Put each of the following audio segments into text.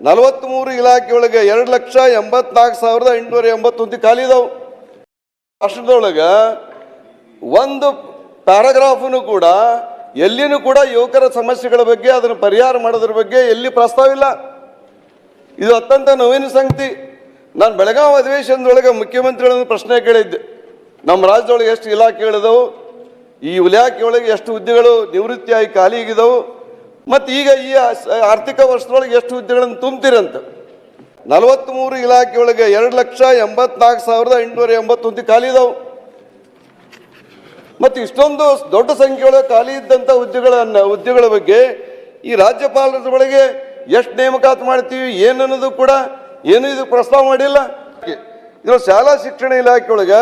43 ಇಲಾಖೆಯೊಳಗೆ 2,84,881 ಖಾಲಿ ಇದಾವೆ. ರಾಷ್ಟ್ರದೊಳಗೆ ಒಂದು ಪ್ಯಾರಾಗ್ರಾಫ್ನು ಕೂಡ ಎಲ್ಲಿನೂ ಕೂಡ ಯುವಕರ ಸಮಸ್ಯೆಗಳ ಬಗ್ಗೆ ಅದನ್ನು ಪರಿಹಾರ ಮಾಡೋದ್ರ ಬಗ್ಗೆ ಎಲ್ಲಿ ಪ್ರಸ್ತಾವ ಇಲ್ಲ. ಇದು ಅತ್ಯಂತ ನೋವಿನ ಸಂಗತಿ. ನಾನು ಬೆಳಗಾವಿ ಅಧಿವೇಶನದೊಳಗೆ ಮುಖ್ಯಮಂತ್ರಿಗಳನ್ನು ಪ್ರಶ್ನೆ ಕೇಳಿದ್ದೆ, ನಮ್ಮ ರಾಜ್ಯದೊಳಗೆ ಎಷ್ಟು ಇಲಾಖೆಗಳಿದಾವೆ, ಈ ಇಲಾಖೆಯೊಳಗೆ ಎಷ್ಟು ಹುದ್ದೆಗಳು ನಿವೃತ್ತಿಯಾಗಿ ಖಾಲಿ ಆಗಿದಾವೆ, ಮತ್ತು ಈಗ ಈ ಆರ್ಥಿಕ ವರ್ಷದೊಳಗೆ ಎಷ್ಟು ಹುದ್ದೆಗಳನ್ನು ತುಂಬ್ತೀರಂತ. 43 ಇಲಾಖೆಯೊಳಗೆ 2,84,881 ಖಾಲಿ ಇದಾವೆ. ಮತ್ತು ಇಷ್ಟೊಂದು ದೊಡ್ಡ ಸಂಖ್ಯೆಯೊಳಗೆ ಖಾಲಿ ಇದ್ದಂಥ ಹುದ್ದೆಗಳ ಬಗ್ಗೆ ಈ ರಾಜ್ಯಪಾಲರ ಒಳಗೆ ಎಷ್ಟು ನೇಮಕಾತಿ ಮಾಡ್ತೀವಿ ಏನನ್ನೋದು ಕೂಡ ಏನು ಇದು ಪ್ರಸ್ತಾವ ಮಾಡಿಲ್ಲ. ಇದು ಶಾಲಾ ಶಿಕ್ಷಣ ಇಲಾಖೆಯೊಳಗೆ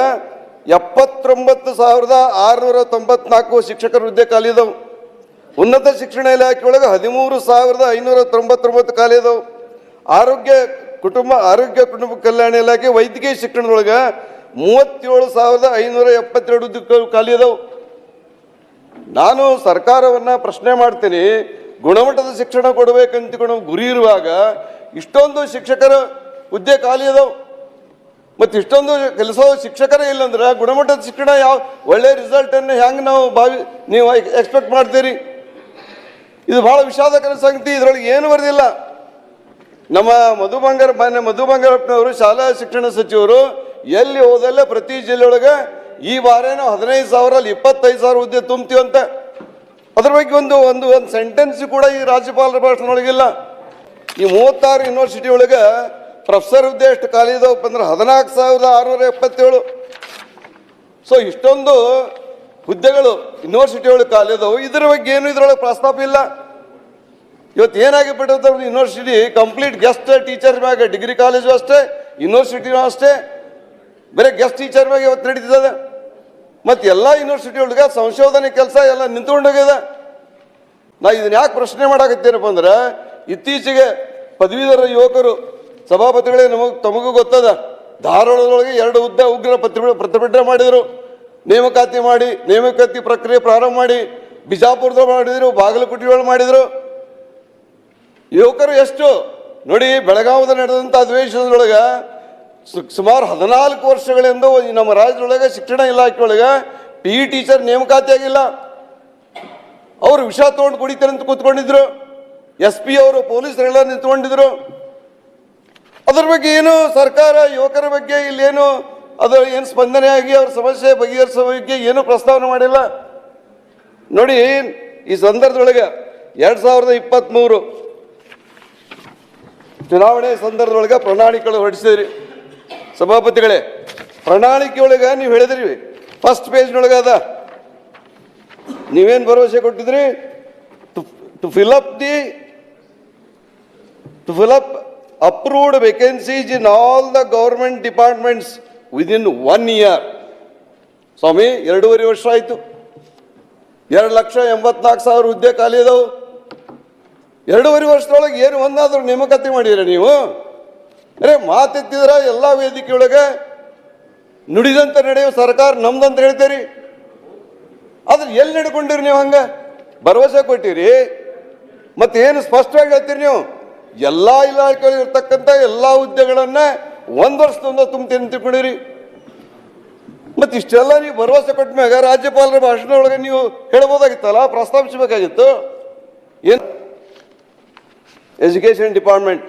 79,694 ಶಿಕ್ಷಕರ ಹುದ್ದೆ ಖಾಲಿ ಇದಾವೆ. ಉನ್ನತ ಶಿಕ್ಷಣ ಇಲಾಖೆಯೊಳಗೆ 13,599 ಖಾಲಿ ಇದಾವೆ. ಆರೋಗ್ಯ ಕುಟುಂಬ ಕಲ್ಯಾಣ ಇಲಾಖೆ ವೈದ್ಯಕೀಯ ಶಿಕ್ಷಣದೊಳಗೆ 37,572 ಹುದ್ದೆಗಳು ಖಾಲಿ ಇದಾವೆ. ನಾನು ಸರ್ಕಾರವನ್ನು ಪ್ರಶ್ನೆ ಮಾಡ್ತೀನಿ, ಗುಣಮಟ್ಟದ ಶಿಕ್ಷಣ ಕೊಡಬೇಕಂತ ಗುರಿ ಇರುವಾಗ ಇಷ್ಟೊಂದು ಶಿಕ್ಷಕರ ಹುದ್ದೆ ಖಾಲಿ ಇದಾವೆ ಮತ್ತು ಇಷ್ಟೊಂದು ಕೆಲಸ ಶಿಕ್ಷಕರೇ ಇಲ್ಲಂದ್ರೆ ಗುಣಮಟ್ಟದ ಶಿಕ್ಷಣ ಯಾವ ಒಳ್ಳೆ ರಿಸಲ್ಟನ್ನು ಹೆಂಗೆ ನೀವು ಎಕ್ಸ್ಪೆಕ್ಟ್ ಮಾಡ್ತೀರಿ? ಇದು ಭಾಳ ವಿಷಾದಕರ ಸಂಗತಿ. ಇದರೊಳಗೆ ಏನು ಬರೆದಿಲ್ಲ. ನಮ್ಮ ಮಧು ಬಂಗಾರಪ್ಪನವರು ಶಾಲಾ ಶಿಕ್ಷಣ ಸಚಿವರು ಎಲ್ಲಿ ಹೋದಲ್ಲ ಪ್ರತಿ ಜಿಲ್ಲೆಯೊಳಗೆ ಈ ಬಾರೇನೋ 15,000 ಅಲ್ಲಿ 25,000 ಹುದ್ದೆ ತುಂಬ್ತೀವಂತೆ. ಅದ್ರ ಬಗ್ಗೆ ಒಂದು ಸೆಂಟೆನ್ಸ್ ಕೂಡ ಈ ರಾಜ್ಯಪಾಲರ ಭಾಷಣದೊಳಗಿಲ್ಲ. ಈ 36 ಯೂನಿವರ್ಸಿಟಿ ಒಳಗೆ ಪ್ರೊಫೆಸರ್ ಹುದ್ದೆ ಎಷ್ಟು ಖಾಲಿ ಇದಾವಪ್ಪ ಅಂದ್ರೆ 14,677. ಸೊ ಇಷ್ಟೊಂದು ಹುದ್ದೆಗಳು ಯೂನಿವರ್ಸಿಟಿ ಒಳಗೆ ಖಾಲಿ ಇದಾವೆ. ಇದ್ರ ಬಗ್ಗೆ ಏನು ಇದರೊಳಗೆ ಪ್ರಸ್ತಾಪ ಇಲ್ಲ. ಇವತ್ತು ಏನಾಗಿ ಬಿಟ್ಟಿರ್ತಾರೆ ಯೂನಿವರ್ಸಿಟಿ ಕಂಪ್ಲೀಟ್ ಗೆಸ್ಟ್ ಟೀಚರ್ ಮ್ಯಾಗ, ಡಿಗ್ರಿ ಕಾಲೇಜು ಅಷ್ಟೇ, ಯೂನಿವರ್ಸಿಟಿನೂ ಅಷ್ಟೇ, ಬರೀ ಗೆಸ್ಟ್ ಟೀಚರ್ ಮ್ಯಾಗ ಇವತ್ತು ನಡೀತದೆ. ಮತ್ತು ಎಲ್ಲ ಯೂನಿವರ್ಸಿಟಿ ಒಳಗೆ ಸಂಶೋಧನೆ ಕೆಲಸ ಎಲ್ಲ ನಿಂತ್ಕೊಂಡೋಗಿದೆ. ನಾ ಇದನ್ನ ಯಾಕೆ ಪ್ರಶ್ನೆ ಮಾಡಾಕತ್ತೇನಪ್ಪ ಅಂದ್ರೆ, ಇತ್ತೀಚೆಗೆ ಪದವೀಧರ ಯುವಕರು ಸಭಾಪತಿಗಳೇ ತಮಗೂ ಗೊತ್ತದ, ಧಾರವಾಡದೊಳಗೆ 2 ಹುದ್ದೆ ಉಗ್ರ ಪ್ರತಿಭಟನೆ ಮಾಡಿದರು. ನೇಮಕಾತಿ ಪ್ರಕ್ರಿಯೆ ಪ್ರಾರಂಭ ಮಾಡಿ ಬಿಜಾಪುರದಲ್ಲಿ ಮಾಡಿದರು, ಬಾಗಲಕೋಟೆಯೊಳಗೆ ಮಾಡಿದರು. ಯುವಕರು ಎಷ್ಟು ನೋಡಿ, ಬೆಳಗಾವಿಯಲ್ಲಿ ನಡೆದಂಥ ಅಧಿವೇಶನದೊಳಗೆ ಸುಮಾರು 14 ವರ್ಷಗಳಿಂದ ನಮ್ಮ ರಾಜ್ಯದೊಳಗೆ ಶಿಕ್ಷಣ ಇಲಾಖೆಯೊಳಗೆ PE ಟೀಚರ್ ನೇಮಕಾತಿ ಆಗಿಲ್ಲ. ಅವರು ವಿಷ ತೊಗೊಂಡು ಕುಡಿತಾರೆ ಅಂತ ಕೂತ್ಕೊಂಡಿದ್ರು. SP ಅವರು ಪೊಲೀಸರೆಲ್ಲ ನಿಂತ್ಕೊಂಡಿದ್ರು. ಅದ್ರ ಬಗ್ಗೆ ಏನು ಸರ್ಕಾರ ಯುವಕರ ಬಗ್ಗೆ ಇಲ್ಲೇನು ಅದು ಏನು ಸ್ಪಂದನೆ ಆಗಿ ಅವ್ರ ಸಮಸ್ಯೆ ಬಗೆಹರಿಸೋ ಬಗ್ಗೆ ಏನು ಪ್ರಸ್ತಾವನೆ ಮಾಡಿಲ್ಲ. ನೋಡಿ, ಈ ಸಂದರ್ಭದೊಳಗೆ 2023 ಚುನಾವಣೆ ಸಂದರ್ಭದೊಳಗೆ ಪ್ರಣಾಳಿಕೆಗಳು ಹೊರಡಿಸಿದ್ರಿ ಸಭಾಪತಿಗಳೇ. ಪ್ರಣಾಳಿಕೆಯೊಳಗೆ ನೀವು ಹೇಳಿದ್ರಿ, ಫಸ್ಟ್ ಪೇಜ್ನೊಳಗೆ ಅದ, ನೀವೇನು ಭರವಸೆ ಕೊಟ್ಟಿದ್ರಿ? To fill up approved vacancies in all the government departments within 1 year. ಸ್ವಾಮಿ, 2.5 ವರ್ಷ ಆಯಿತು. 2,84,000 ಹುದ್ದೆ ಖಾಲಿ ಇದಾವೆ. 2.5 ವರ್ಷದೊಳಗೆ ಏನು ಒಂದಾದ್ರೂ ನೇಮಕಾತಿ ಮಾಡಿದ್ರೆ ನೀವು? ಮಾತೆತ್ತಿದ್ರ ಎಲ್ಲ ವೇದಿಕೆಯೊಳಗೆ ನುಡಿದಂತೆ ನಡೆಯುವ ಸರ್ಕಾರ ನಮ್ದಂತ ಹೇಳ್ತೀರಿ. ಆದ್ರೆ ಎಲ್ಲಿ ನಡ್ಕೊಂಡಿರಿ ನೀವು? ಹಂಗೆ ಭರವಸೆ ಕೊಟ್ಟಿರಿ, ಮತ್ತೇನು ಸ್ಪಷ್ಟವಾಗಿ ಹೇಳ್ತೀರಿ ನೀವು? ಎಲ್ಲ ಇಲಾಖೆಗಳಿರ್ತಕ್ಕಂಥ ಎಲ್ಲ ಹುದ್ದೆಗಳನ್ನ 1 ವರ್ಷದಿಂದ ತುಂಬ್ತೀನಿ ತಿಳ್ಕೊಂಡಿರಿ. ಮತ್ತು ಇಷ್ಟೆಲ್ಲ ನೀವು ಭರವಸೆ ಕೊಟ್ಟ ಮ್ಯಾಗ ರಾಜ್ಯಪಾಲರ ಭಾಷಣದೊಳಗೆ ನೀವು ಹೇಳ್ಬೋದಾಗಿತ್ತಲ್ಲ, ಪ್ರಸ್ತಾಪಿಸಬೇಕಾಗಿತ್ತು. ಏನು education department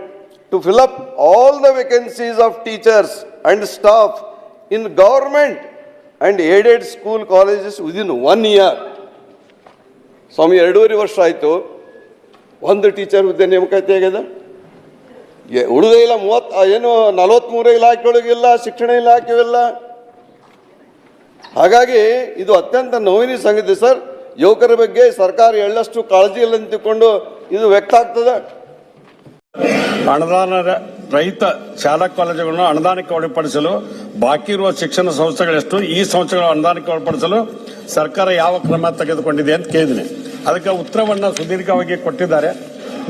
to fill up all the vacancies of teachers and staff in government and aided school colleges within 1 year. ಸ್ವಾಮಿ, 2.5 ವರ್ಷ ಆಯಿತು, 1 ಟೀಚರ್ ಹುದ್ದೆ ನೇಮಕಾತಿ ಆಗಿದೆ. ಉಳಿದೇ ಇಲ್ಲ. 43 ಇಲಾಖೆಯೊಳಗಿಲ್ಲ, ಶಿಕ್ಷಣ ಇಲಾಖೆಯಿಲ್ಲ. ಹಾಗಾಗಿ ಇದು ಅತ್ಯಂತ ನೋವಿನ ಸಂಗತಿ ಸರ್. ಯುವಕರ ಬಗ್ಗೆ ಸರ್ಕಾರ ಎಳ್ಳಷ್ಟು ಕಾಳಜಿ ಇಲ್ಲ ಅಂತ ತಿಳ್ಕೊಂಡು ಇದು ವ್ಯಕ್ತ ಆಗ್ತದೆ. ಅನುದಾನ ರಹಿತ ಶಾಲಾ ಕಾಲೇಜುಗಳನ್ನು ಅನುದಾನಕ್ಕೆ ಒಳಪಡಿಸಲು ಬಾಕಿ ಇರುವ ಶಿಕ್ಷಣ ಸಂಸ್ಥೆಗಳೆಷ್ಟು, ಈ ಸಂಸ್ಥೆಗಳ ಅನುದಾನಕ್ಕೆ ಒಳಪಡಿಸಲು ಸರ್ಕಾರ ಯಾವ ಕ್ರಮ ತೆಗೆದುಕೊಂಡಿದೆ ಅಂತ ಕೇಳಿದ್ದೀನಿ. ಅದಕ್ಕೆ ಉತ್ತರವನ್ನ ಸುದೀರ್ಘವಾಗಿ ಕೊಟ್ಟಿದ್ದಾರೆ.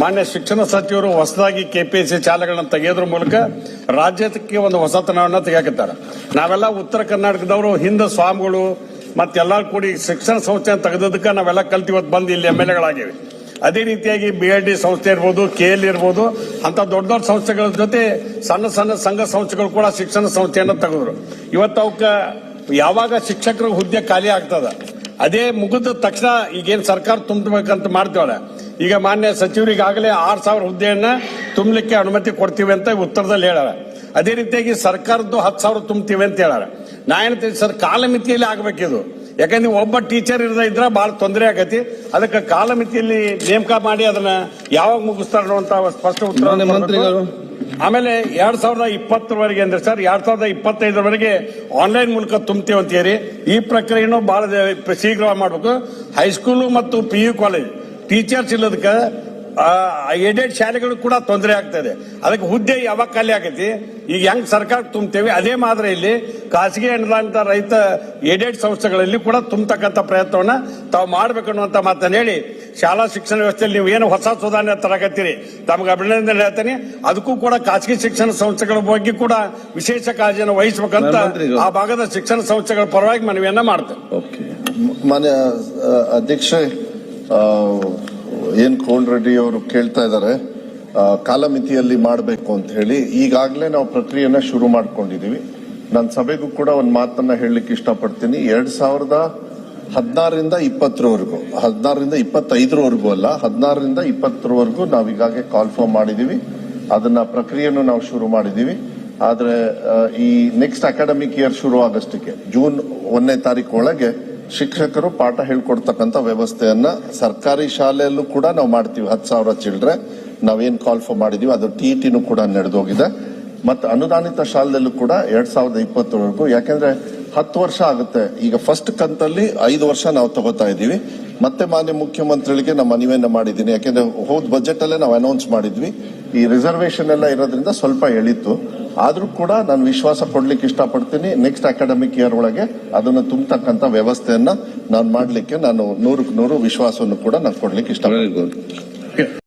ಮಾನ್ಯ ಶಿಕ್ಷಣ ಸಚಿವರು ಹೊಸದಾಗಿ KPSC ಶಾಲೆಗಳನ್ನ ತೆಗೆಯೋದ್ರ ಮೂಲಕ ರಾಜ್ಯಕ್ಕೆ ಒಂದು ಹೊಸತನವನ್ನ ತೆಗೆಯಾಕಿದ್ದಾರೆ. ನಾವೆಲ್ಲ ಉತ್ತರ ಕರ್ನಾಟಕದವರು ಹಿಂದೆ ಸ್ವಾಮಿಗಳು ಮತ್ತೆಲ್ಲ ಕೂಡಿ ಶಿಕ್ಷಣ ಸಂಸ್ಥೆ ತೆಗೆದದಕ್ಕೆ ನಾವೆಲ್ಲ ಕಲ್ತು ಇವತ್ತು ಬಂದು ಇಲ್ಲಿ MLAಗಳಾಗಿವೆ. ಅದೇ ರೀತಿಯಾಗಿ BID ಸಂಸ್ಥೆ ಇರ್ಬೋದು, KL ಇರ್ಬೋದು, ಅಂತ ದೊಡ್ಡ ದೊಡ್ಡ ಸಂಸ್ಥೆಗಳ ಜೊತೆ ಸಣ್ಣ ಸಣ್ಣ ಸಂಘ ಸಂಸ್ಥೆಗಳು ಕೂಡ ಶಿಕ್ಷಣ ಸಂಸ್ಥೆಯನ್ನು ತೆಗೆದ್ರು. ಇವತ್ತು ಅವಕ್ಕೆ ಯಾವಾಗ ಶಿಕ್ಷಕರ ಹುದ್ದೆ ಖಾಲಿ ಆಗ್ತದ, ಅದೇ ಮುಗಿದ ತಕ್ಷಣ ಈಗೇನು ಸರ್ಕಾರ ತುಂಬಬೇಕಂತ ಮಾಡ್ತೀವಲ್ಲ, ಈಗ ಮಾನ್ಯ ಸಚಿವರಿಗಾಗಲೇ 6,000 ಹುದ್ದೆಯನ್ನ ತುಂಬಲಿಕ್ಕೆ ಅನುಮತಿ ಕೊಡ್ತೀವಿ ಅಂತ ಉತ್ತರದಲ್ಲಿ ಹೇಳಾರ. ಅದೇ ರೀತಿಯಾಗಿ ಸರ್ಕಾರದ್ದು 10,000 ತುಂಬ್ತೀವಿ ಅಂತ ಹೇಳಾರ. ನಾ ಏನಂತೀನಿ ಸರ್, ಕಾಲಮಿತಿಯಲ್ಲಿ ಆಗ್ಬೇಕಿದು. ಯಾಕಂದ್ರೆ ಒಬ್ಬ ಟೀಚರ್ ಇದ್ರ ಬಹಳ ತೊಂದರೆ ಆಗತಿ. ಅದಕ್ಕೆ ಕಾಲಮಿತಿಯಲ್ಲಿ ನೇಮಕ ಮಾಡಿ ಅದನ್ನ ಯಾವಾಗ ಮುಗಿಸ್ತಾರ ಅನ್ನುವಂತ ಸ್ಪಷ್ಟ ಉತ್ತರ. ಆಮೇಲೆ 2020 ಅಂದ್ರೆ ಸರ್ 2025 ಆನ್ಲೈನ್ ಮೂಲಕ ತುಂಬ್ತೇವೆ ಅಂತ ಹೇಳಿ ಈ ಪ್ರಕ್ರಿಯೆನೂ ಬಹಳ ಶೀಘ್ರವಾಗಿ ಮಾಡಬೇಕು. ಹೈಸ್ಕೂಲು ಮತ್ತು PU ಕಾಲೇಜ್ ಟೀಚರ್ಸ್ ಇಲ್ಲದಕ್ಕೆ ಏಡೆಡ್ ಶಾಲೆಗಳು ಕೂಡ ತೊಂದರೆ ಆಗ್ತಾ ಇದೆ. ಅದಕ್ಕೆ ಹುದ್ದೆ ಯಾವಾಗ ಖಾಲಿ ಆಗೈತಿ, ಈಗ ಹೆಂಗ್ ಸರ್ಕಾರ ತುಂಬ್ತೇವೆ ಅದೇ ಮಾದರಿಯಲ್ಲಿ ಖಾಸಗಿ ಅನುದಾನಿತ ರೈತ ಏಡೆಡ್ ಸಂಸ್ಥೆಗಳಲ್ಲಿ ಕೂಡ ತುಂಬತಕ್ಕಂಥ ಪ್ರಯತ್ನವನ್ನ ತಾವು ಮಾಡ್ಬೇಕನ್ನುವಂತ ಮಾತನ್ನ ಹೇಳಿ, ಶಾಲಾ ಶಿಕ್ಷಣ ವ್ಯವಸ್ಥೆಯಲ್ಲಿ ನೀವು ಏನು ಹೊಸ ಸುಧಾರಣೆ ತರಕತ್ತೀರಿ, ತಮಗೆ ಅಭಿನಂದನೆ ಹೇಳ್ತೇನೆ. ಅದಕ್ಕೂ ಕೂಡ ಖಾಸಗಿ ಶಿಕ್ಷಣ ಸಂಸ್ಥೆಗಳ ಬಗ್ಗೆ ಕೂಡ ವಿಶೇಷ ಕಾಳಜಿಯನ್ನು ವಹಿಸಬೇಕಂತ ಆ ಭಾಗದ ಶಿಕ್ಷಣ ಸಂಸ್ಥೆಗಳ ಪರವಾಗಿ ಮನವಿಯನ್ನ ಮಾಡ್ತೇವೆ. ಮಾನ್ಯ ಅಧ್ಯಕ್ಷ, ಏನ್ ಕೋಲ್ ರೆಡ್ಡಿ ಅವರು ಕೇಳ್ತಾ ಇದ್ದಾರೆ ಕಾಲಮಿತಿಯಲ್ಲಿ ಮಾಡಬೇಕು ಅಂತ ಹೇಳಿ. ಈಗಾಗಲೇ ನಾವು ಪ್ರಕ್ರಿಯೆಯನ್ನ ಶುರು ಮಾಡ್ಕೊಂಡಿದೀವಿ. ನನ್ನ ಸಭೆಗೂ ಕೂಡ ಒಂದು ಮಾತನ್ನ ಹೇಳಲಿಕ್ಕೆ ಇಷ್ಟಪಡ್ತೀನಿ. 2016ರಿಂದ 20ವರೆಗೂ, 16ರಿಂದ 25ವರೆಗೂ ಅಲ್ಲ, 16ರಿಂದ 20ವರೆಗೂ ನಾವು ಈಗಾಗಲೇ ಕಾಲ್ ಫಾರ್ಮ್ ಮಾಡಿದೀವಿ. ಅದನ್ನ ಪ್ರಕ್ರಿಯೆಯನ್ನು ನಾವು ಶುರು ಮಾಡಿದೀವಿ. ಆದ್ರೆ ಈ ನೆಕ್ಸ್ಟ್ ಅಕಾಡೆಮಿಕ್ ಇಯರ್ ಶುರು ಆಗಷ್ಟಕ್ಕೆ ಜೂನ್ 1ನೇ ತಾರೀಕು ಒಳಗೆ ಶಿಕ್ಷಕರು ಪಾಠ ಹೇಳ್ಕೊಡ್ತಕ್ಕಂಥ ವ್ಯವಸ್ಥೆಯನ್ನ ಸರ್ಕಾರಿ ಶಾಲೆಯಲ್ಲೂ ಕೂಡ ನಾವು ಮಾಡ್ತೀವಿ. 10,000 ಚಿಲ್ಡ್ರೆ ನಾವೇನ್ ಕಾಲ್ ಫಾರ್ ಮಾಡಿದೀವಿ ಅದು TETನೂ ಕೂಡ ನಡೆದೋಗಿದೆ. ಮತ್ತೆ ಅನುದಾನಿತ ಶಾಲೆಯಲ್ಲೂ ಕೂಡ 2020ವರೆಗೂ, ಯಾಕೆಂದ್ರೆ 10 ವರ್ಷ ಆಗುತ್ತೆ. ಈಗ ಫಸ್ಟ್ ಕಂತಲ್ಲಿ 5 ವರ್ಷ ನಾವು ತಗೋತಾ ಇದೀವಿ. ಮತ್ತೆ ಮಾನ್ಯ ಮುಖ್ಯಮಂತ್ರಿಗಳಿಗೆ ನಾವು ಮನವಿಯನ್ನ ಮಾಡಿದ್ದೀನಿ. ಯಾಕೆಂದ್ರೆ ಹೋದ್ ಬಜೆಟ್ ಅಲ್ಲೇ ನಾವು ಅನೌನ್ಸ್ ಮಾಡಿದ್ವಿ. ಈ ರಿಸರ್ವೇಶನ್ ಎಲ್ಲ ಇರೋದ್ರಿಂದ ಸ್ವಲ್ಪ ಎಳಿತು. ಆದ್ರೂ ಕೂಡ ನಾನು ವಿಶ್ವಾಸ ಕೊಡ್ಲಿಕ್ಕೆ ಇಷ್ಟಪಡ್ತೀನಿ, ನೆಕ್ಸ್ಟ್ ಅಕಾಡೆಮಿಕ್ ಇಯರ್ ಒಳಗೆ ಅದನ್ನು ತುಂಬತಕ್ಕಂಥ ವ್ಯವಸ್ಥೆಯನ್ನ ನಾನು ಮಾಡ್ಲಿಕ್ಕೆ ನಾನು 100ಕ್ಕೆ 100 ವಿಶ್ವಾಸವನ್ನು ಕೂಡ ನಾನು ಕೊಡ್ಲಿಕ್ಕೆ ಇಷ್ಟಪಡ್ತೀನಿ.